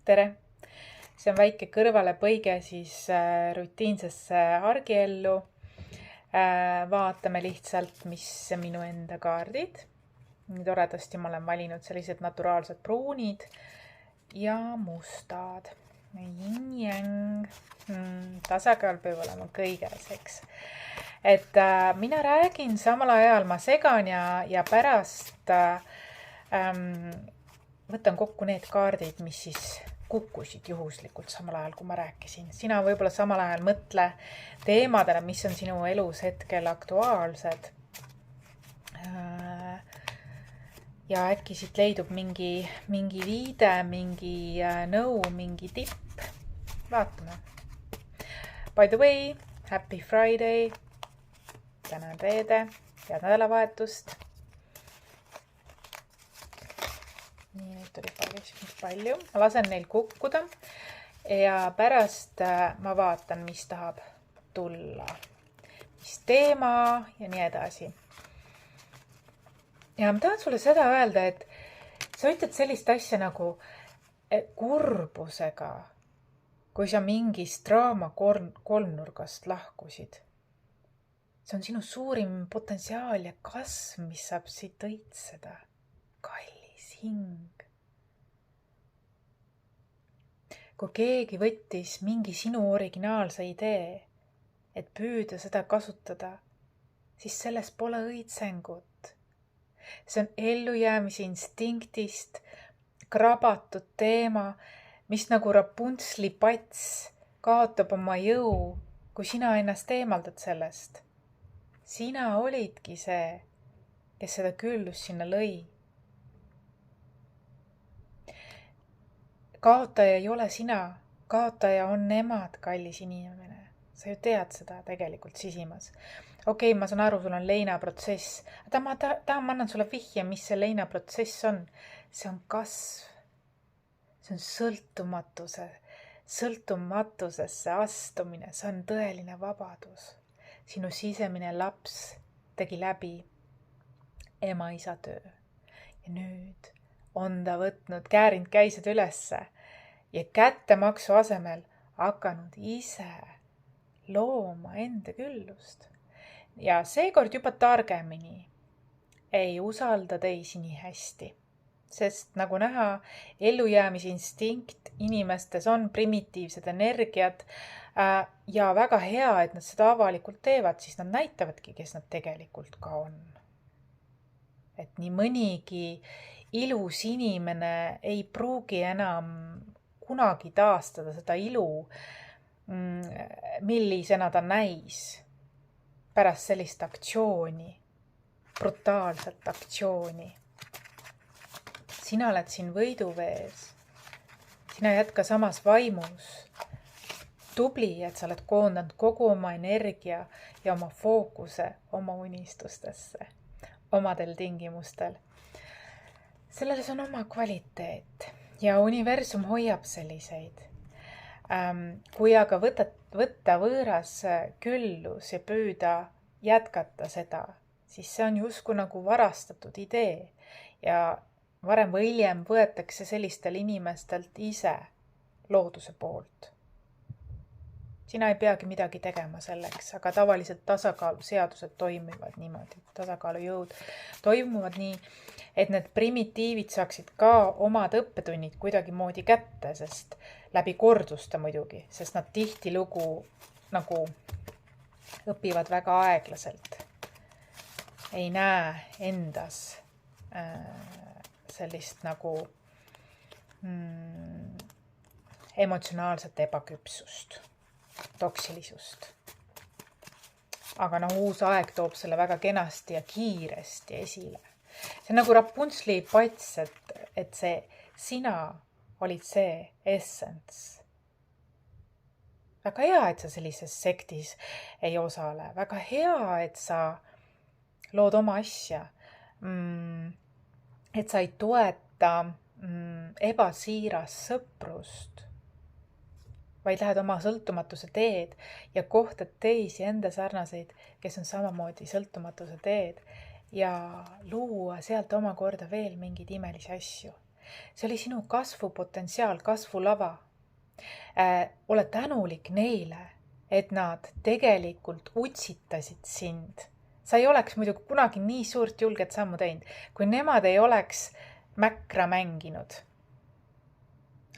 Tere! See on väike kõrvalepõige siis rutiinsesse argiellu. Vaatame lihtsalt, mis minu enda kaardid. Nii toredasti ma olen valinud sellised naturaalsed pruunid ja mustad. Yin-yang. Tasakaal peab olema kõiges, eks. Et mina räägin, samal ajal ma segan ja pärast võtan kokku need kaardid, mis siis kukkusid juhuslikult samal ajal, kui ma rääkisin. Sina võib-olla samal ajal mõtle teemadele, mis on sinu elus hetkel aktuaalsed. Ja äkki siit leidub mingi viide, mingi nõu, mingi tipp. Vaatame. By the way, happy Friday. Täna on reede. Head nädalavahetust. Nii, nüüd tuli palju. Ma lasen neil kukkuda ja pärast ma vaatan, mis tahab tulla. Mis teema ja nii edasi. Ja ma tahan sulle seda öelda, et sa ütled sellist asja nagu kurbusega, kui sa mingist draama kolmnurgast lahkusid. See on sinu suurim potentsiaal ja kasv, mis saab siit õitseda. Kallis hing. Kui keegi võttis mingi sinu originaalse idee, et püüda seda kasutada, siis selles pole õitsengut. See on ellujäämise instinktist krabatud teema, mis nagu Rapuntsli pats kaotab oma jõu, kui sina ennast eemaldad sellest. Sina olidki see, kes seda küllust sinna lõi. Kaotaja ei ole sina, kaotaja on nemad, kallis inimene. Sa ju tead seda tegelikult sisimas. Okei, ma saan aru, sul on leinaprotsess. Ma annan sulle vihje, mis see leinaprotsess on. See on kasv. See on sõltumatusesse astumine. See on tõeline vabadus. Sinu sisemine laps tegi läbi ema-isa töö. Ja nüüd on ta võtnud käärind käised ülesse ja kättemaksu asemel hakanud ise looma enda küllust. Ja seekord juba targemini ei usalda teisi nii hästi. Sest nagu näha, ellujäämise instinkt inimestes on primitiivsed energiad ja väga hea, et nad seda avalikult teevad, siis nad näitavadki, kes nad tegelikult ka on. Et nii mõnigi ilus inimene ei pruugi enam kunagi taastada seda ilu, millisena ta näis pärast sellist aktsiooni, brutaalset aktsiooni. Sina oled siin võiduvees. Sina jätka samas vaimus. Tubli, et sa oled koondanud kogu oma energia ja oma fookuse oma unistustesse, omadel tingimustel. Selles on oma kvaliteet ja universum hoiab selliseid. Kui aga võtta võõras küllus ja püüda jätkata seda, siis see on justkui nagu varastatud idee ja varem või hiljem võetakse sellistel inimestelt ise looduse poolt. Sina ei peagi midagi tegema selleks, aga tavaliselt tasakaaluseadused toimivad niimoodi, tasakaalujõud toimuvad nii, et need primitiivid saaksid ka omad õppetunnid kuidagi moodi kätte, sest läbi korduste muidugi, sest nad tihtilugu nagu õpivad väga aeglaselt. Ei näe endas sellist nagu emotsionaalset ebaküpsust, toksilisust. Aga uus aeg toob selle väga kenasti ja kiiresti esile. See on nagu Rapuntsli pats, et see sina olid see essence. Väga hea, et sa sellises sektis ei osale. Väga hea, et sa lood oma asja. Et sa ei toeta ebasiiras sõprust, vaid lähed oma sõltumatuse teed ja kohtad teisi enda sarnaseid, kes on samamoodi sõltumatuse teed ja luua sealt omakorda veel mingeid imelisi asju. See oli sinu kasvupotentsiaal, kasvulava. Ole tänulik neile, et nad tegelikult utsitasid sind. Sa ei oleks muidu kunagi nii suurt julget sammu teinud, kui nemad ei oleks mäkra mänginud.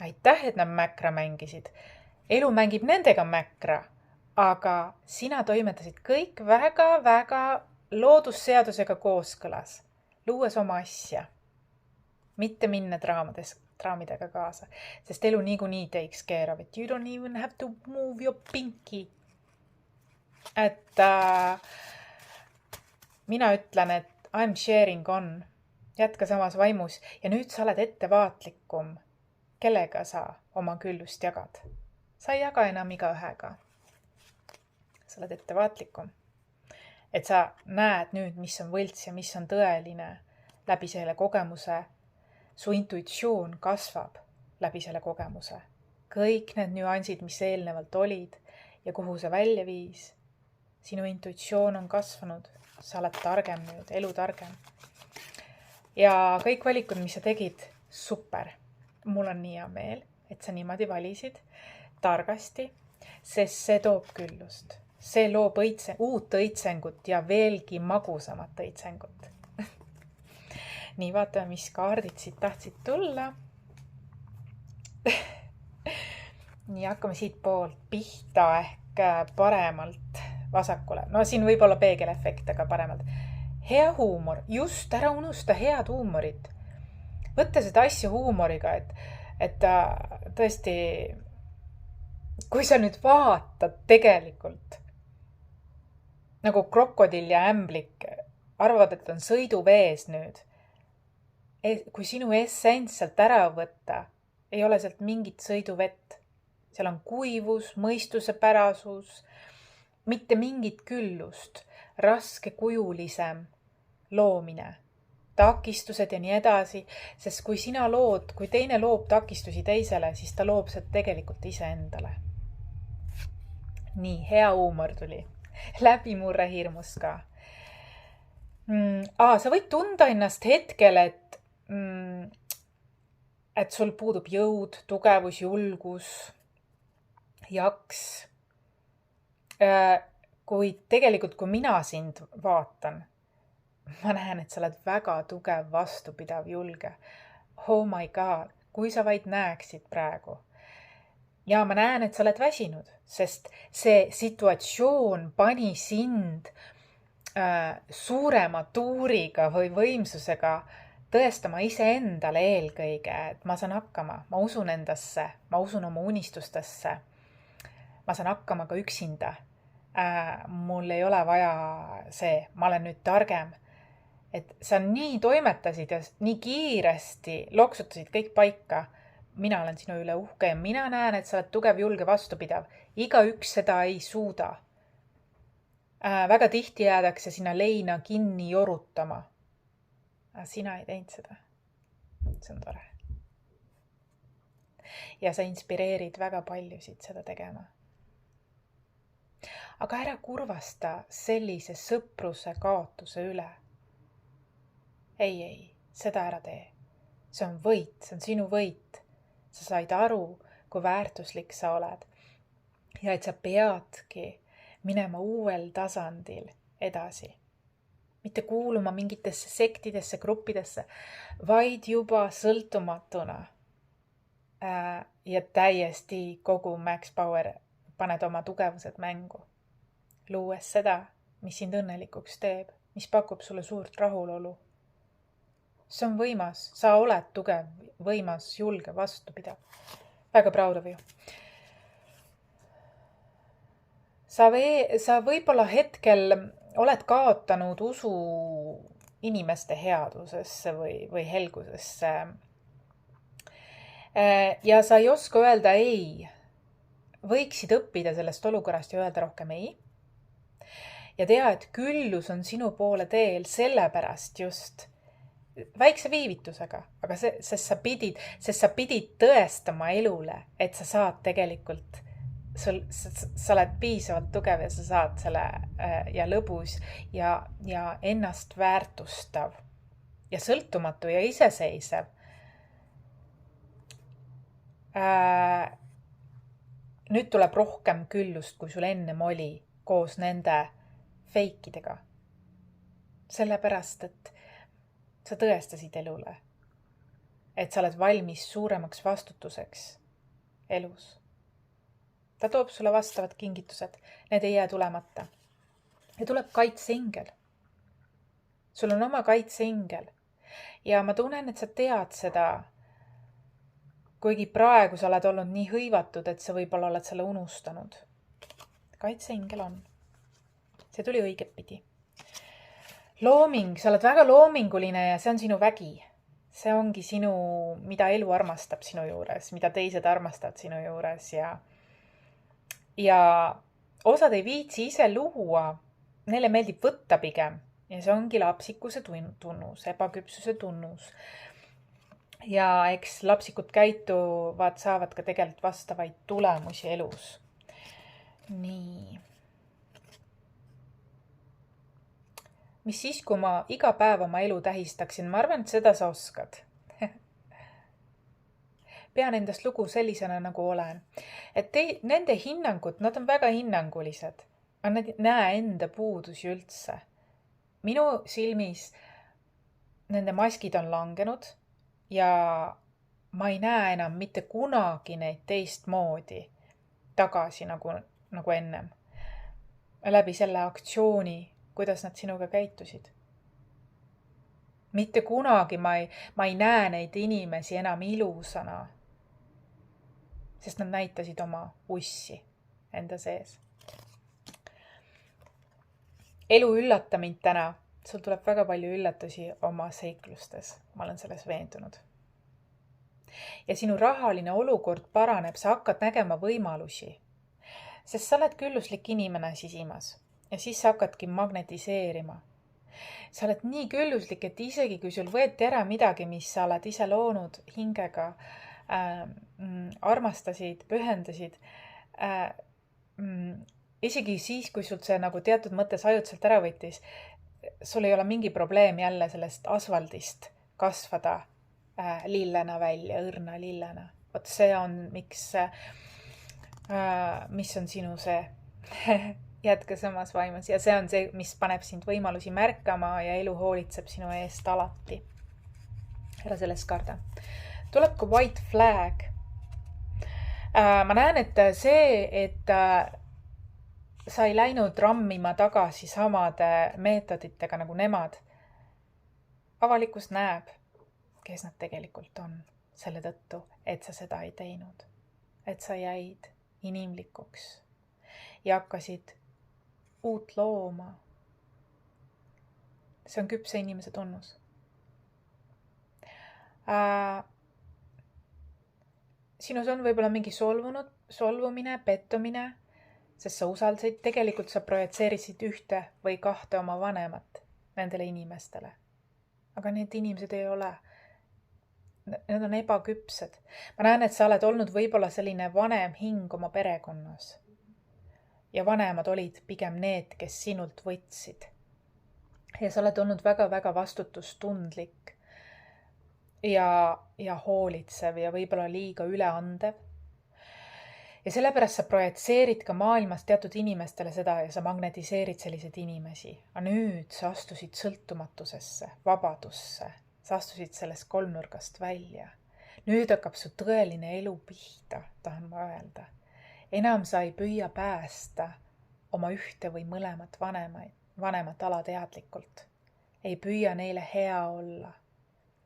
Aitäh, et nad mäkra mängisid. Elu mängib nendega mäkra, aga sina toimetasid kõik väga-väga loodusseadusega kooskõlas, luues oma asja. Mitte minna draamidega kaasa, sest elu niikuinii takes care of it. You don't even have to move your pinky. Et mina ütlen, et I'm sharing on. Jätka samas vaimus ja nüüd sa oled ettevaatlikum, kellega sa oma küllust jagad. Sa ei jaga enam igaühega. Sa oled ettevaatlikum. Et sa näed nüüd, mis on võlts ja mis on tõeline läbi selle kogemuse. Su intuitsioon kasvab läbi selle kogemuse. Kõik need nüansid, mis eelnevalt olid ja kuhu see välja viis. Sinu intuitsioon on kasvanud. Sa oled targem nüüd, elu targem. Ja kõik valikud, mis sa tegid, super. Mul on nii hea meel, et sa niimoodi valisid targasti, sest see toob küllust. See loob uut õitsengut ja veelgi magusamat õitsengut. Nii, vaatame, mis kaardid siit tahtsid tulla. Nii, hakkame siit poolt pihta ehk paremalt vasakule. No siin võib olla peegelefekt, aga paremalt. Hea huumor. Just, ära unusta head huumorit. Võtta seda asja huumoriga, et tõesti, kui sa nüüd vaatad tegelikult, nagu krokodill ja ämblik arvavad, et on sõiduvees nüüd, kui sinu essents sealt ära võtta, ei ole sealt mingit sõiduvett. Seal on kuivus, mõistusepärasus, mitte mingit küllust, raskekujulisem loomine, takistused ja nii edasi, sest kui sina kui teine loob takistusi teisele, siis ta loob seda tegelikult iseendale. Nii, hea huumor tuli. Läbimurre hirmus ka. Sa võid tunda ennast hetkel, et sul puudub jõud, tugevus, julgus, jaks. Kuid tegelikult, kui mina sind vaatan, ma näen, et sa oled väga tugev, vastupidav, julge. Oh my god, kui sa vaid näeksid praegu. Ja ma näen, et sa oled väsinud, sest see situatsioon pani sind suurema tuuriga või võimsusega tõestama iseendale eelkõige, et ma saan hakkama, ma usun endasse, ma usun oma unistustesse, ma saan hakkama ka üksinda. Mul ei ole vaja ma olen nüüd targem. Et sa nii toimetasid ja nii kiiresti loksutasid kõik paika. Mina olen sinu üle uhke ja mina näen, et sa oled tugev, julge, vastupidav. Igaüks seda ei suuda. Väga tihti jäädakse sinna leina kinni jorutama. Sina ei teinud seda. See on tore. Ja sa inspireerid väga paljusid seda tegema. Aga ära kurvasta sellise sõpruse kaotuse üle. Ei, seda ära tee. See on võit, see on sinu võit. Sa said aru, kui väärtuslik sa oled. Ja et sa peadki minema uuel tasandil edasi. Mitte kuuluma mingitesse sektidesse, gruppidesse, vaid juba sõltumatuna. Ja täiesti kogu Max Power paned oma tugevused mängu. Luues seda, mis sind õnnelikuks teeb, mis pakub sulle suurt rahulolu. See on võimas, sa oled tugev, võimas, julge, vastupidav. Väga proud of you. Sa võib-olla hetkel oled kaotanud usu inimeste headusesse või helgusesse. Ja sa ei oska öelda ei. Võiksid õppida sellest olukorrast ja öelda rohkem ei. Ja tea, et küllus on sinu poole teel sellepärast just väikse viivitusega, aga sest sa pidid tõestama elule, et sa saad tegelikult, sa oled piisavalt tugev ja sa saad selle ja lõbus ja ennast väärtustav ja sõltumatu ja iseseisev. nüüd tuleb rohkem küllust, kui sul ennem oli koos nende feikidega. Sellepärast, et sa tõestasid elule, et sa oled valmis suuremaks vastutuseks elus. Ta toob sulle vastavad kingitused, need ei jää tulemata. Ja tuleb kaitseingel. Sul on oma kaitseingel. Ja ma tunnen, et sa tead seda, kuigi praegu sa oled olnud nii hõivatud, et sa võib-olla oled selle unustanud. Kaitseingel on. See tuli õiget pidi. Looming, sa oled väga loominguline ja see on sinu vägi. See ongi sinu, mida elu armastab sinu juures, mida teised armastavad sinu juures ja osad ei viitsi ise luua, neile meeldib võtta pigem ja see ongi lapsikuse tunnus, ebaküpsuse tunnus. Ja eks lapsikud käituvad, saavad ka tegelikult vastavaid tulemusi elus. Nii. Mis siis, kui ma iga päev oma elu tähistaksin? Ma arvan, et seda sa oskad. Pean endast lugu sellisena, nagu olen. Et nende hinnangud, nad on väga hinnangulised. Nad ei näe enda puudusi üldse. Minu silmis nende maskid on langenud ja ma ei näe enam mitte kunagi neid teistmoodi tagasi nagu ennem. Läbi selle aktsiooni, kuidas nad sinuga käitusid. Mitte kunagi ma ei näe neid inimesi enam ilusana, sest nad näitasid oma ussi enda sees. Elu üllata mind täna. Sul tuleb väga palju üllatusi oma seiklustes. Ma olen selles veendunud. Ja sinu rahaline olukord paraneb, sa hakkad nägema võimalusi. Sest sa oled külluslik inimene sisimas. Ja siis sa hakkadki magnetiseerima. Sa oled nii külluslik, et isegi kui sul võeti ära midagi, mis sa oled ise loonud hingega, armastasid, pühendasid, isegi siis, kui sul see nagu teatud mõttes ajutiselt ära võttis, sul ei ole mingi probleem jälle sellest asfaldist kasvada lillena välja, õrna lillena. Vot see on, mis on sinu see jätka samas vaimus. Ja see on see, mis paneb sind võimalusi märkama ja elu hoolitseb sinu eest alati. Ära sellest karda. Tuleb ka white flag. Ma näen, et see, et sa ei läinud rammima tagasi samade meetoditega nagu nemad. Avalikkus näeb, kes nad tegelikult on selle tõttu, et sa seda ei teinud. Et sa jäid inimlikuks ja hakkasid uut looma. See on küpse inimese tunnus. Sinus on võib-olla mingi solvumine, pettumine, sest sa usaldasid, tegelikult sa projitseerisid ühte või kahte oma vanemat nendele inimestele. Aga need inimesed ei ole. Need on ebaküpsed. Ma näen, et sa oled olnud võib-olla selline vanem hing oma perekonnas. Ja vanemad olid pigem need, kes sinult võtsid. Ja sa oled olnud väga-väga vastutustundlik ja hoolitsev ja võib-olla liiga üleandev. Ja sellepärast sa projitseerid ka maailmas teatud inimestele seda ja sa magnetiseerid selliseid inimesi. Aga nüüd sa astusid sõltumatusesse, vabadusse. Sa astusid sellest kolmnurgast välja. Nüüd hakkab su tõeline elu pihta, tahan ma öelda. Enam sa ei püüa päästa oma ühte või mõlemat vanemat alateadlikult. Ei püüa neile hea olla.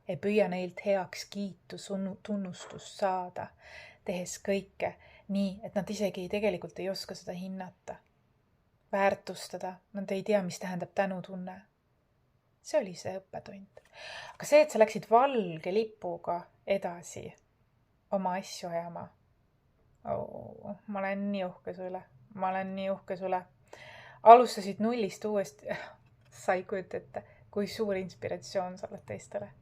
Ei püüa neilt heaks kiitu, tunnustust saada, tehes kõike nii, et nad isegi tegelikult ei oska seda hinnata, väärtustada, nad ei tea, mis tähendab tänutunne. See oli see õppetund. Aga see, et sa läksid valge lipuga edasi oma asju ajama, ma olen nii uhke sulle. Alustasid nullist uuesti, sa ei kujuta ette, kui suur inspiratsioon sa oled teistele.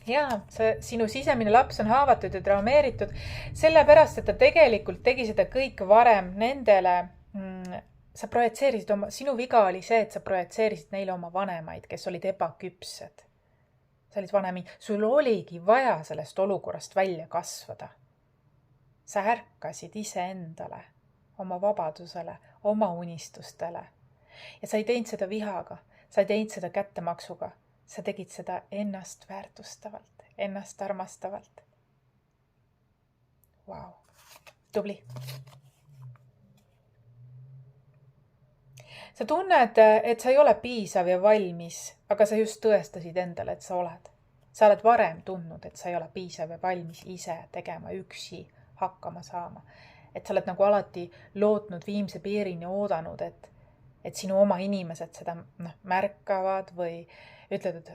Jaa, sinu sisemine laps on haavatud ja traumeeritud, sellepärast, et ta tegelikult tegi seda kõik varem nendele. Sa projitseerisid sinu viga oli see, et sa projitseerisid neile oma vanemaid, kes olid ebaküpsed. sa olid vanem, sul oligi vaja sellest olukorrast välja kasvada. Sa ärkasid iseendale, oma vabadusele, oma unistustele. Ja sa ei teinud seda vihaga, sa ei teinud seda kättemaksuga, sa tegid seda ennast väärtustavalt, ennast armastavalt. Vau, tubli. Sa tunned, et sa ei ole piisav ja valmis, aga sa just tõestasid endale, et sa oled. Sa oled varem tundnud, et sa ei ole piisav ja valmis ise tegema, üksi hakkama saama. Et sa oled nagu alati lootnud viimse piirini oodanud, et sinu oma inimesed seda märkavad või ütled, et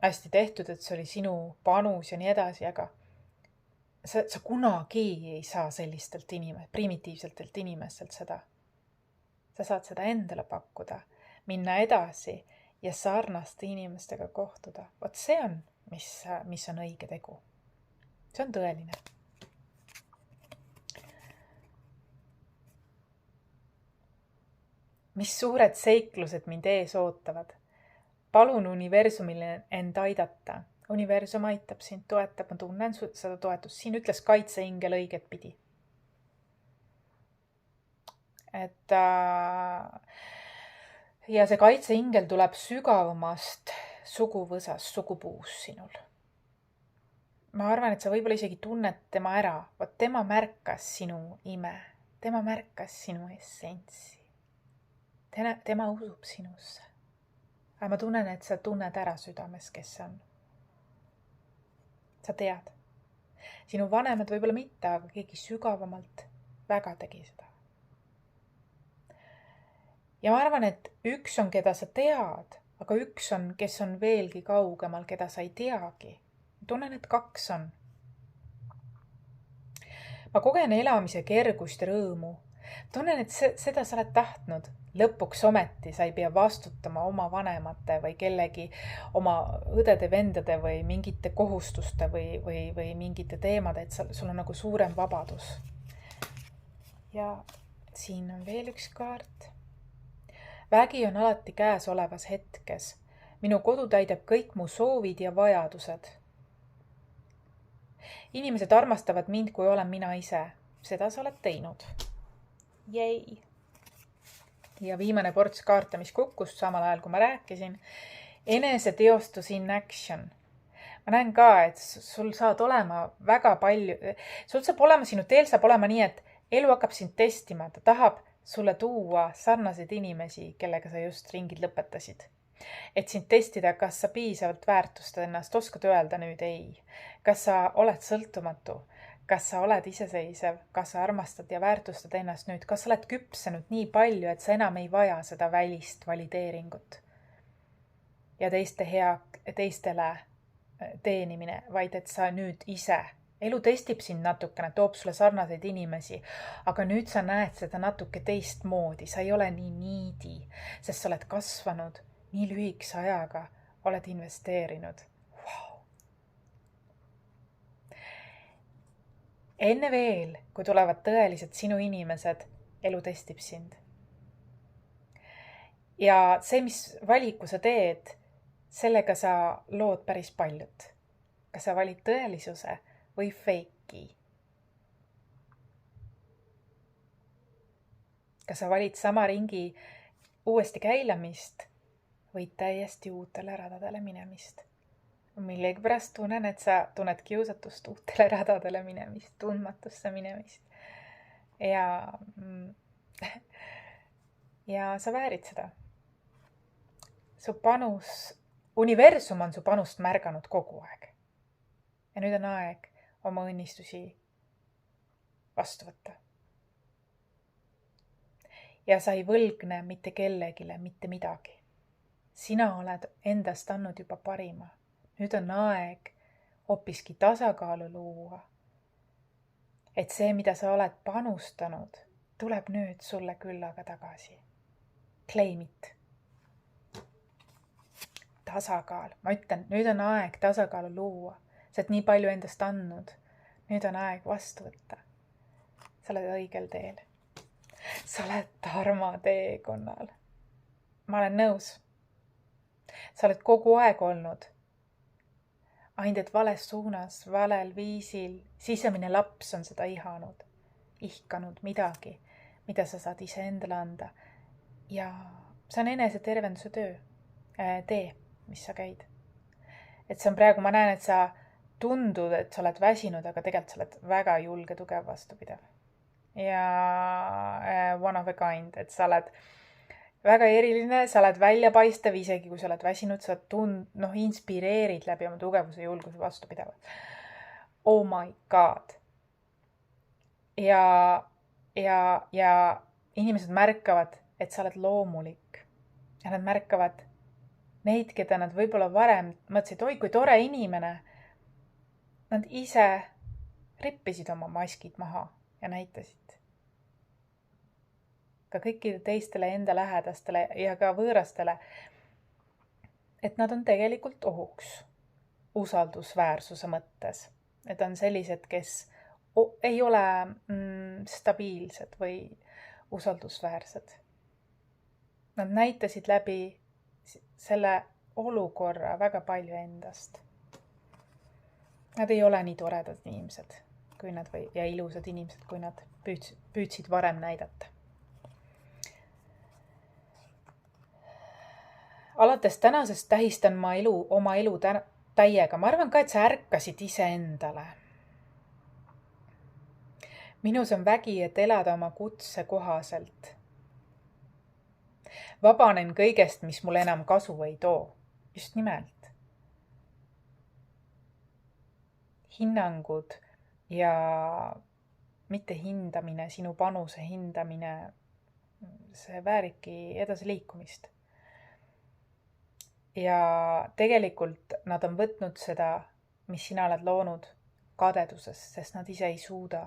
hästi tehtud, et see oli sinu panus ja nii edasi, aga sa kunagi ei saa sellistelt primitiivsetelt inimestelt seda. Sa saad seda endale pakkuda, minna edasi ja sarnaste inimestega kohtuda. Vot see on, mis on õige tegu. See on tõeline. Mis suured seiklused mind ees ootavad. Palun universumile end aidata. Universum aitab sind, toetab, ma tunnen seda toetust. Siin ütles kaitseingel õiget pidi. Ja see kaitseingel tuleb sügavamast suguvõsast, sugupuus sinul. Ma arvan, et sa võib-olla isegi tunned tema ära. Vot tema märkas sinu ime. Tema märkas sinu essentsi. Tema usub sinusse. Aga ma tunnen, et sa tunned ära südames, kes see on. Sa tead. Sinu vanemad võib-olla mitte, aga keegi sügavamalt väga tegi seda. Ja ma arvan, et üks on, keda sa tead, aga üks on, kes on veelgi kaugemal, keda sa ei teagi. Tunnen, et kaks on. Ma kogen elamise kergust ja rõõmu. Tunnen, et seda sa oled tahtnud. Lõpuks ometi sa ei pea vastutama oma vanemate või kellegi oma õdede, vendade või mingite kohustuste või mingite teemade, et sul on nagu suurem vabadus. Ja siin on veel üks kaart. Vägi on alati käes olevas hetkes. Minu kodu täidab kõik mu soovid ja vajadused. Inimesed armastavad mind, kui olen mina ise. Seda sa oled teinud. Jäi. Ja viimane ports kaarte, mis kukkus samal ajal, kui ma rääkisin. Eneseteostus in action. Ma näen ka, et sul saad olema väga palju. Sul saab olema, sinu teel saab olema nii, et elu hakkab sind testima. Ta tahab sulle tuua sarnaseid inimesi, kellega sa just ringid lõpetasid. Et sind testida, kas sa piisavalt väärtustad ennast, oskad öelda nüüd ei. Kas sa oled sõltumatu? Kas sa oled iseseisev, kas sa armastad ja väärtustad ennast nüüd, kas sa oled küpsenud nii palju, et sa enam ei vaja seda välist valideeringut ja teistele teenimine, vaid et sa nüüd ise. Elu testib sind natukene, toob sulle sarnaseid inimesi, aga nüüd sa näed seda natuke teistmoodi, sa ei ole nii niidi, sest sa oled kasvanud nii lühikese ajaga, oled investeerinud. Enne veel, kui tulevad tõelised sinu inimesed, elu testib sind. Ja see, mis valiku sa teed, sellega sa lood päris paljut. Kas sa valid tõelisuse või feiki? Kas sa valid sama ringi uuesti käilamist või täiesti uutele radadele minemist? Millegipärast tunnen, et sa tunned kiusatust uutele radadele minemist, tundmatusse minemist. Ja sa väärid seda. Su panus, universum on su panust märganud kogu aeg. Ja nüüd on aeg oma õnnistusi vastu võtta. Ja sa ei võlgne mitte kellegile, mitte midagi. Sina oled endast andnud juba parima. Nüüd on aeg hoopiski tasakaalu luua. Et see, mida sa oled panustanud, tuleb nüüd sulle küllaga tagasi. Claim it. Tasakaal. Ma ütlen, nüüd on aeg tasakaalu luua. Sa oled nii palju endast andnud. Nüüd on aeg vastu võtta. Sa oled õigel teel. Sa oled Dharma teekonnal. Ma olen nõus. Sa oled kogu aeg olnud ainult et vales suunas, valel viisil. Sisemine laps on seda ihkanud midagi, mida sa saad iseendale anda. Ja see on enese tervenduse tee, mis sa käid. Et see on praegu, ma näen, et sa tundud, et sa oled väsinud, aga tegelikult sa oled väga julge, tugev, vastupidav. Ja one of a kind, et sa oled väga eriline, sa oled väljapaistev, isegi kui sa oled väsinud, sa inspireerid läbi oma tugevuse, julguse, vastupidavalt. Oh my god. Ja inimesed märkavad, et sa oled loomulik. Ja nad märkavad neid, keda nad võib-olla varem mõtlesid, oi kui tore inimene. Nad ise rippisid oma maskid maha ja näitasid ka kõikide teistele enda lähedastele ja ka võõrastele, et nad on tegelikult ohuks usaldusväärsuse mõttes. Et on sellised, kes ei ole stabiilsed või usaldusväärsed. Nad näitasid läbi selle olukorra väga palju endast. Nad ei ole nii toredad inimesed kui nad ja ilusad inimesed, kui nad püüdsid varem näidata. Alates tänasest tähistan ma oma elu täiega. Ma arvan ka, et sa ärkasid iseendale. Minus on vägi, et elada oma kutse kohaselt. Vabanen kõigest, mis mulle enam kasu ei too. Just nimelt. Hinnangud ja mitte hindamine, sinu panuse hindamine, see vääribki edasi liikumist. Ja tegelikult nad on võtnud seda, mis sina oled loonud kadedusest, sest nad ise ei suuda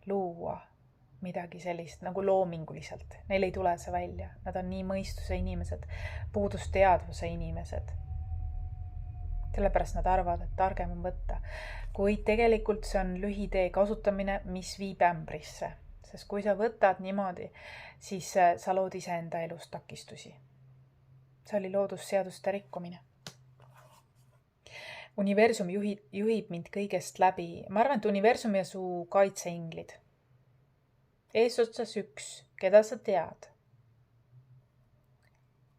luua midagi sellist nagu loominguliselt. Neil ei tule see välja. Nad on nii mõistuse inimesed, puudusteadvuse inimesed. Sellepärast nad arvavad, et targem on võtta. Kuid tegelikult see on lühitee kasutamine, mis viib ämbrisse. Sest kui sa võtad niimoodi, siis sa lood iseenda elus takistusi. See oli loodusseaduste rikkumine. Universum juhib mind kõigest läbi. Ma arvan, et universum ja su kaitseinglid. Eesotsas üks, keda sa tead.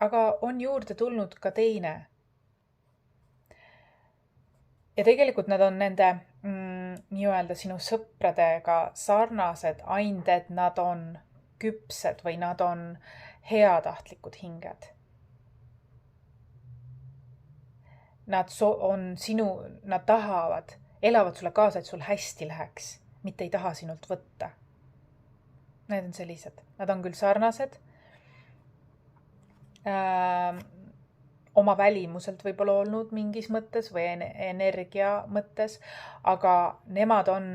Aga on juurde tulnud ka teine. Ja tegelikult nad on nende nii-öelda sinu sõpradega sarnased, ainult et nad on küpsed või nad on heatahtlikud hinged. Nad tahavad, elavad sulle kaasa, et sul hästi läheks, mitte ei taha sinult võtta. Need on sellised. Nad on küll sarnased. Oma välimuselt võib-olla olnud mingis mõttes või energia mõttes, aga nemad on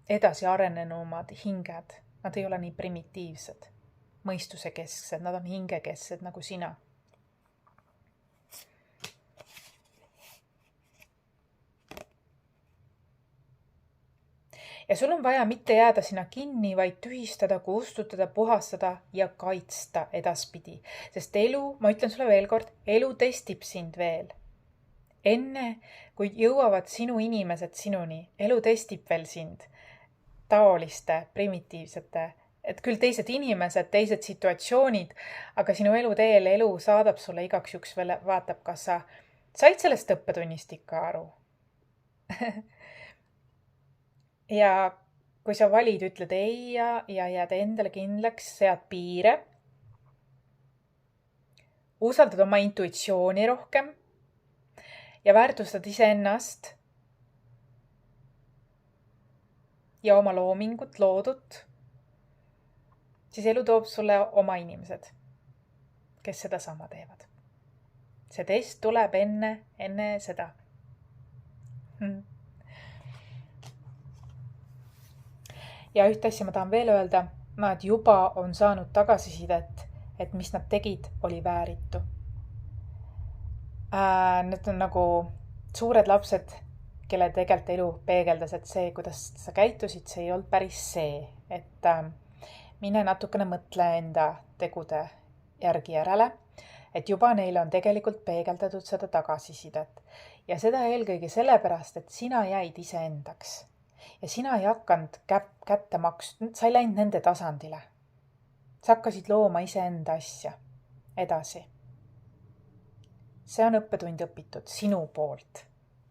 edasi arenenumad hinged. Nad ei ole nii primitiivsed, mõistuse kesksed, nad on hingekesksed nagu sina. Ja sul on vaja mitte jääda sinna kinni, vaid tühistada, kustutada, puhastada ja kaitsta edaspidi. Sest elu, ma ütlen sulle veel kord, elu testib sind veel. Enne, kui jõuavad sinu inimesed sinuni, elu testib veel sind taoliste, primitiivsete, et küll teised inimesed, teised situatsioonid, aga sinu elu teel elu saadab sulle igaks juks veel, vaatab, kas sa said sellest õppetunnist ikka aru. Ja kui sa valid, ütled ei ja jääd endale kindlaks, sead piire, usaldad oma intuitsiooni rohkem ja väärtustad iseennast ja oma loomingut, loodut, siis elu toob sulle oma inimesed, kes seda sama teevad. See test tuleb enne seda. Ja ühte asja ma tahan veel öelda, nad juba on saanud tagasisidet, et mis nad tegid, oli vääritu. Need on nagu suured lapsed, kelle tegelikult elu peegeldas, et see, kuidas sa käitusid, see ei olnud päris see, et mine natukene mõtle enda tegude järgi järele, et juba neile on tegelikult peegeldatud seda tagasisidet. ja seda eelkõige sellepärast, et sina jäid iseendaks ja sina ei hakanud kätte maksma, sa ei läinud nende tasandile. Sa hakkasid looma iseenda asja edasi. See on õppetund õpitud sinu poolt.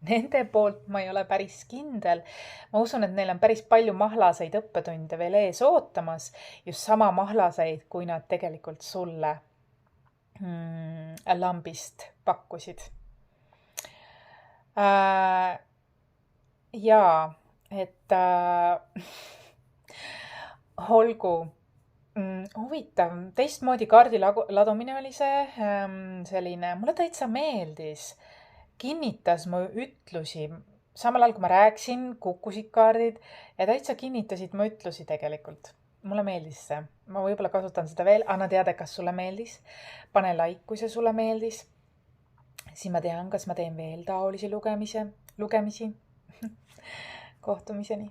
Nende poolt ma ei ole päris kindel. Ma usun, et neil on päris palju mahlaseid õppetunde veel ees ootamas, just sama mahlaseid, kui nad tegelikult sulle lambist pakkusid. Jaa, et olgu huvitav, teistmoodi kaardi ladumine oli see selline, mulle täitsa meeldis, kinnitas mu ütlusi, samal ajal kui ma rääksin, kukkusid kaardid ja täitsa kinnitasid mu ütlusi tegelikult. Mulle meeldis see, ma võib-olla kasutan seda veel, anna teada, kas sulle meeldis, pane like, kui see sulle meeldis, siis ma tean, kas ma teen veel taolisi lugemisi. Kohtumiseni.